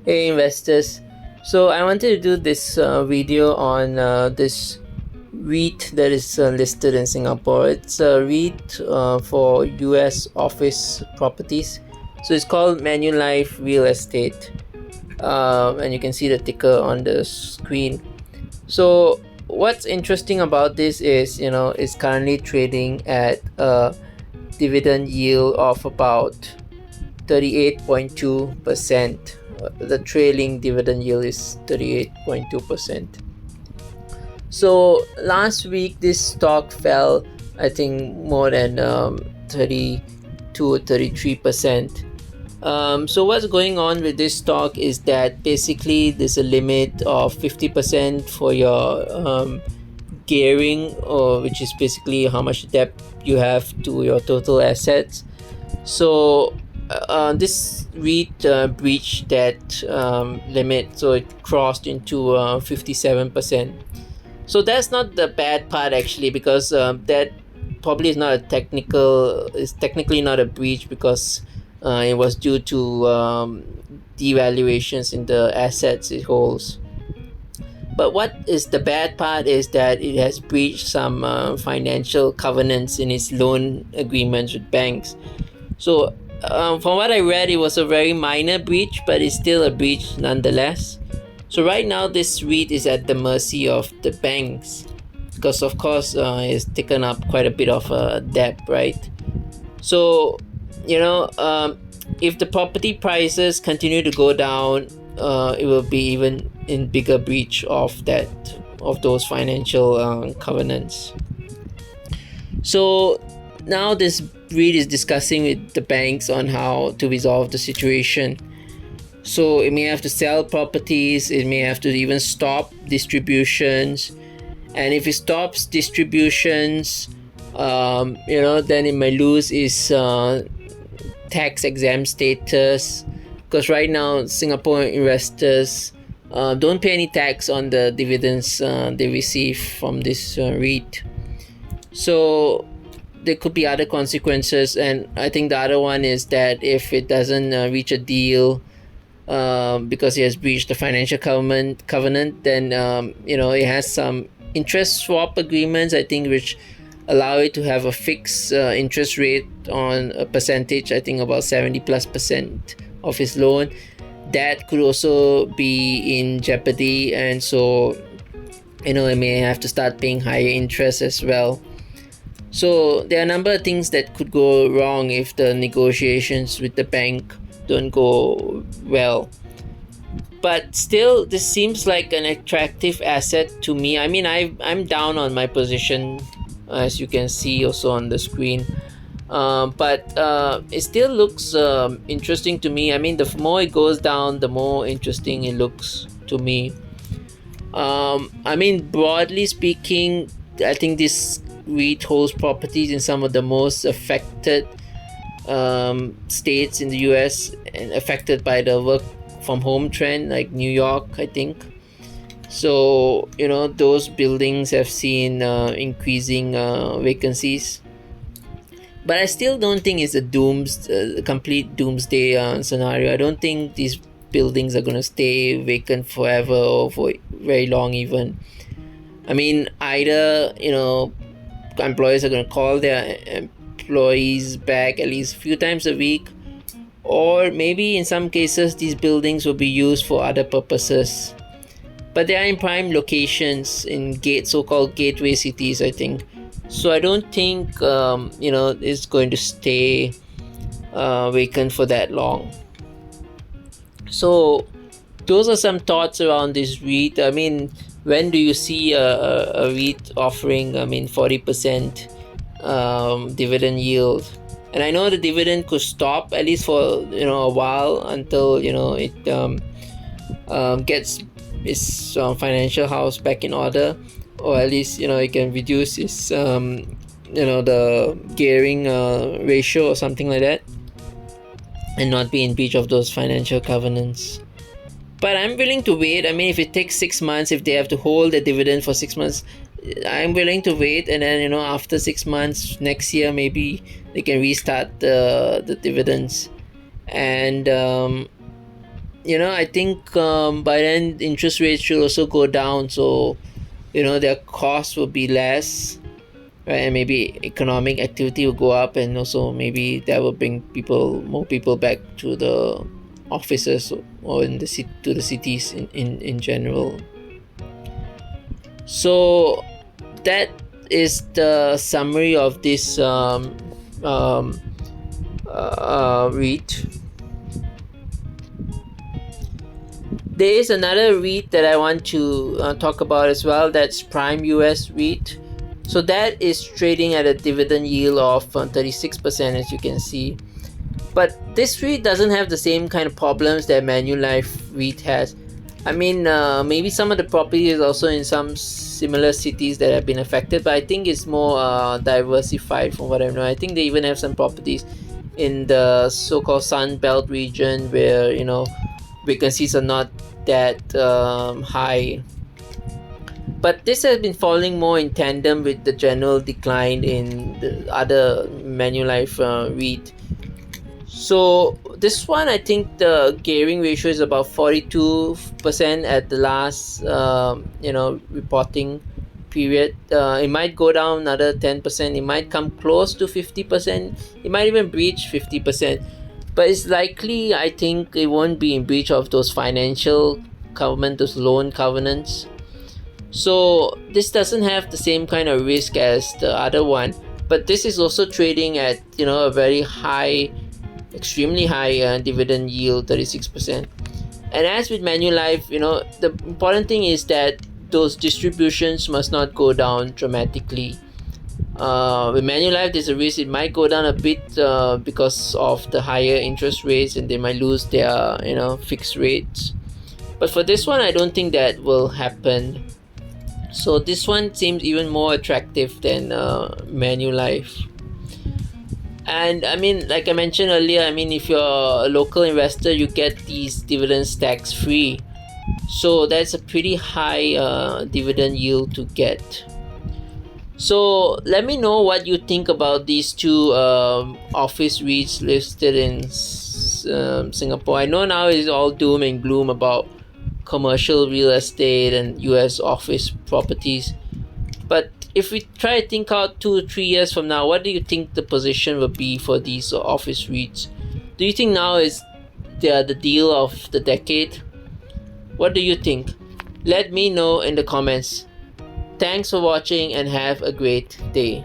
Hey investors, so I wanted to do this video on this REIT that is listed in Singapore. It's a REIT for US office properties. So it's called Manulife Real Estate, and you can see the ticker on the screen. So what's interesting about this is, it's currently trading at a dividend yield of about 38.2%. The trailing dividend yield is 38.2%. So last week, this stock fell, I think, more than 32 or 33%. So what's going on with this stock is that basically there's a limit of 50% for your gearing, or which is basically how much debt you have to your total assets. So this REIT breached that limit, so it crossed into 57%. So that's not the bad part actually, because that probably is not a technical. It's technically not a breach because it was due to devaluations in the assets it holds. But what is the bad part is that it has breached some financial covenants in its loan agreements with banks. So, from what I read, it was a very minor breach, but it's still a breach nonetheless. So, right now, this REIT is at the mercy of the banks because, of course, it's taken up quite a bit of debt, right? So, if the property prices continue to go down, it will be even in bigger breach of those financial covenants. So now this REIT is discussing with the banks on how to resolve the situation. So it may have to sell properties, it may have to even stop distributions, and if it stops distributions, then it may lose its tax exempt status, because right now Singapore investors don't pay any tax on the dividends they receive from this REIT. So there could be other consequences, and I think the other one is that if it doesn't reach a deal because it has breached the financial covenant, then it has some interest swap agreements, I think, which allow it to have a fixed interest rate on a percentage, I think about 70+% of his loan. That could also be in jeopardy, and so it may have to start paying higher interest as well. So there are a number of things that could go wrong if the negotiations with the bank don't go well. But still, this seems like an attractive asset to me. I mean, I'm down on my position, as you can see also on the screen. But it still looks interesting to me. I mean, the more it goes down, the more interesting it looks to me. I mean, broadly speaking, I think this REIT holds properties in some of the most affected states in the US and affected by the work from home trend, like New York, I think. So, those buildings have seen increasing vacancies. But I still don't think it's a complete doomsday scenario. I don't think these buildings are going to stay vacant forever or for very long even. I mean, either, employers are going to call their employees back at least a few times a week, or maybe in some cases these buildings will be used for other purposes. But they are in prime locations in so-called gateway cities, I think. So I don't think it's going to stay vacant for that long. So those are some thoughts around this REIT. I mean, when do you see a REIT offering 40% dividend yield? And I know the dividend could stop at least for a while until it gets its financial house back in order, or at least it can reduce its the gearing ratio or something like that, and not be in breach of those financial covenants. But I'm willing to wait. I mean, if it takes 6 months, if they have to hold the dividend for 6 months, I'm willing to wait, and then after 6 months next year, maybe they can restart the dividends. And I think by then interest rates should also go down, so their costs will be less, right? And maybe economic activity will go up, and also maybe that will bring more people back to the offices, or to the cities in general. So that is the summary of this um, REIT. There is another REIT that I want to talk about as well. That's Prime US REIT. So that is trading at a dividend yield of 36%, as you can see. But this REIT doesn't have the same kind of problems that Manulife REIT has. I mean, maybe some of the property is also in some similar cities that have been affected, but I think it's more diversified from what I know. I think they even have some properties in the so-called Sun Belt region where vacancies are not that high. But this has been falling more in tandem with the general decline in the other Manulife REIT. So this one, I think the gearing ratio is about 42% at the last reporting period. It might go down another 10%. It might come close to 50%. It might even breach 50%. But it's likely, I think, it won't be in breach of those financial covenant, those loan covenants. So this doesn't have the same kind of risk as the other one, but this is also trading at a very high, extremely high dividend yield, 36%. And as with Manulife, the important thing is that those distributions must not go down dramatically. With Manulife, there's a risk it might go down a bit because of the higher interest rates, and they might lose their fixed rates. But for this one, I don't think that will happen. So this one seems even more attractive than Manulife. And I mean, like I mentioned earlier, I mean, if you're a local investor, you get these dividends tax free. So that's a pretty high dividend yield to get. So let me know what you think about these two office REITs listed in Singapore. I know now it's all doom and gloom about commercial real estate and US office properties. But if we try to think out 2 or 3 years from now, what do you think the position will be for these office REITs? Do you think now is the deal of the decade? What do you think? Let me know in the comments. Thanks for watching and have a great day.